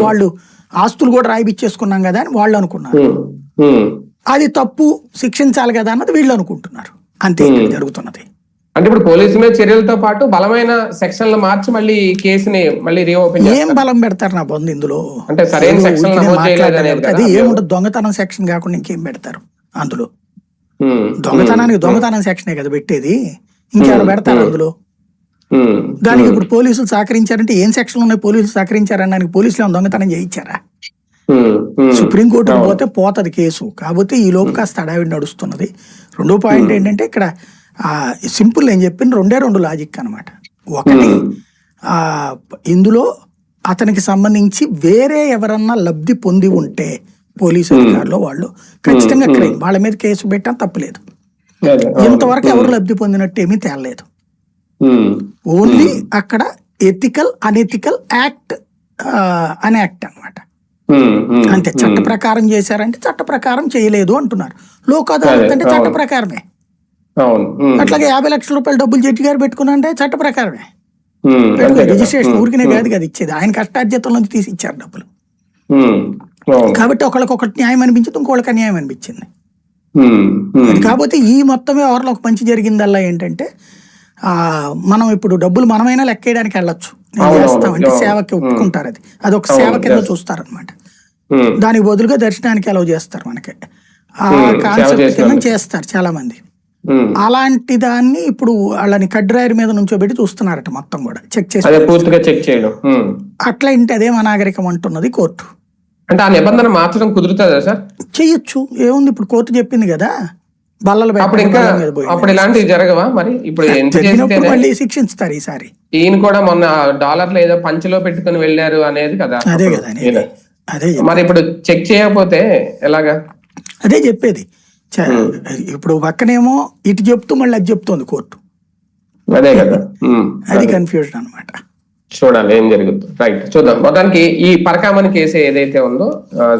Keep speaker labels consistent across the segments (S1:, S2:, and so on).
S1: వాళ్ళు ఆస్తులు కూడా రాయిపిచ్చేసుకున్నాం కదా అని వాళ్ళు అనుకున్నారు. అది తప్పు, శిక్షించాలి కదా అన్నది వీళ్ళు అనుకుంటున్నారు. అంతే జరుగుతున్నది.
S2: అంటే ఇప్పుడు పోలీసు మీద చర్యలతో పాటు బలమైన సెక్షన్లు మార్చి మళ్ళీ కేసుని మళ్ళీ రీఓపెన్
S1: ఏం బలం పెడతారు నా బంధు ఇందులో?
S2: అంటే సరైన సెక్షన్
S1: అది ఏముంటది, దొంగతనం సెక్షన్ కాకుండా ఇంకేం పెడతారు అందులో? దొంగతనం సెక్షనే కదా పెట్టేది, ఇంకేమైనా పెడతారు అందులో? దానికి ఇప్పుడు పోలీసులు సహకరించారంటే ఏం సెక్షన్లు ఉన్నాయి? పోలీసులు సహకరించారనడానికి పోలీసులు ఏమైనా దొంగతనం చేయించారా? సుప్రీంకోర్టుకు పోతుంది కేసు. కాబట్టి ఈ లోపు కాస్త హడావిడి నడుస్తున్నది. రెండో పాయింట్ ఏంటంటే ఇక్కడ సింపుల్ నేను చెప్పిన రెండు లాజిక్ అనమాట. ఒకటి, ఇందులో అతనికి సంబంధించి వేరే ఎవరన్నా లబ్ధి పొంది ఉంటే పోలీసు అధికారులు వాళ్ళు ఖచ్చితంగా క్రైమ్, వాళ్ళ మీద కేసు పెట్టా తప్పులేదు. ఇంతవరకు ఎవరు లబ్ధి పొందినట్టు ఏమీ తేలలేదు. ఓన్లీ అక్కడ ఎథికల్ అనెథికల్ యాక్ట్ అనే యాక్ట్ అనమాట. అంతే. చట్ట ప్రకారం చేశారంటే చట్ట ప్రకారం చేయలేదు అంటున్నారు. లోక్ అదాలత్ అంటే చట్ట ప్రకారమే. అట్లాగే 50 లక్షల రూపాయలు డబ్బులు జడ్జి గారు పెట్టుకున్నారంటే చట్ట ప్రకారమే. రిజిస్ట్రేషన్ ఊరికినే కాదు కదా ఇచ్చేది, ఆయన కష్టార్జితం నుంచి తీసి ఇచ్చారు డబ్బులు. కాబట్టి ఒకళ్ళకొకటి న్యాయం అనిపించింది, ఇంకోళ్ళకి అన్యాయం అనిపించింది. కాకపోతే ఈ మొత్తమే ఎవరిలో ఒక మంచి జరిగిందల్లా ఏంటంటే, మనం ఇప్పుడు డబ్బులు మనమైనా లెక్కేయడానికి వెళ్ళొచ్చు, నేను చేస్తామంటే సేవకి ఒప్పుకుంటారు. అది ఒక సేవ కింద చూస్తారనమాట. దానికి బదులుగా దర్శనానికి అలౌ చేస్తారు. మనకి ఆ కాన్సెప్ట్ కింద చేస్తారు చాలా మంది. అలాంటి దాన్ని ఇప్పుడు వాళ్ళని కడ్రాయర్ మీద నుంచోబెట్టి చూస్తున్నారట, మొత్తం కూడా చెక్ చేసి. అట్లా ఇంటే అదేం అనాగరికం అంటున్నది కోర్టు.
S2: అంటే ఆ నిబంధన మార్చడం కుదురుతుందా సార్?
S1: చెయ్యొచ్చు, ఏముంది, ఇప్పుడు కోర్టు చెప్పింది కదా, బల్లలు
S2: అప్పుడు ఇలాంటివి జరగవా? మరి ఇప్పుడు
S1: మళ్ళీ శిక్షిస్తారు ఈసారి.
S2: ఈయన కూడా మొన్న డాలర్లు ఏదో పంచిలో పెట్టుకుని వెళ్ళారు అనేది కదా.
S1: అదే కదా, అదే.
S2: మరి ఇప్పుడు చెక్ చేయకపోతే ఎలాగా?
S1: అదే చెప్పేది. ఇప్పుడు పక్కనేమో ఇటు చెప్తూ మళ్ళీ అది చెప్తోంది కోర్టు.
S2: అదే కదా,
S1: అది కన్ఫ్యూజన్ అనమాట.
S2: చూడాలి ఏం జరుగుతుంది. రైట్, చూద్దాం. మొత్తానికి ఈ పరకామణి కేసు ఏదైతే ఉందో,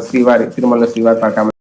S2: శ్రీవారి తిరుమల శ్రీవారి పరకామణి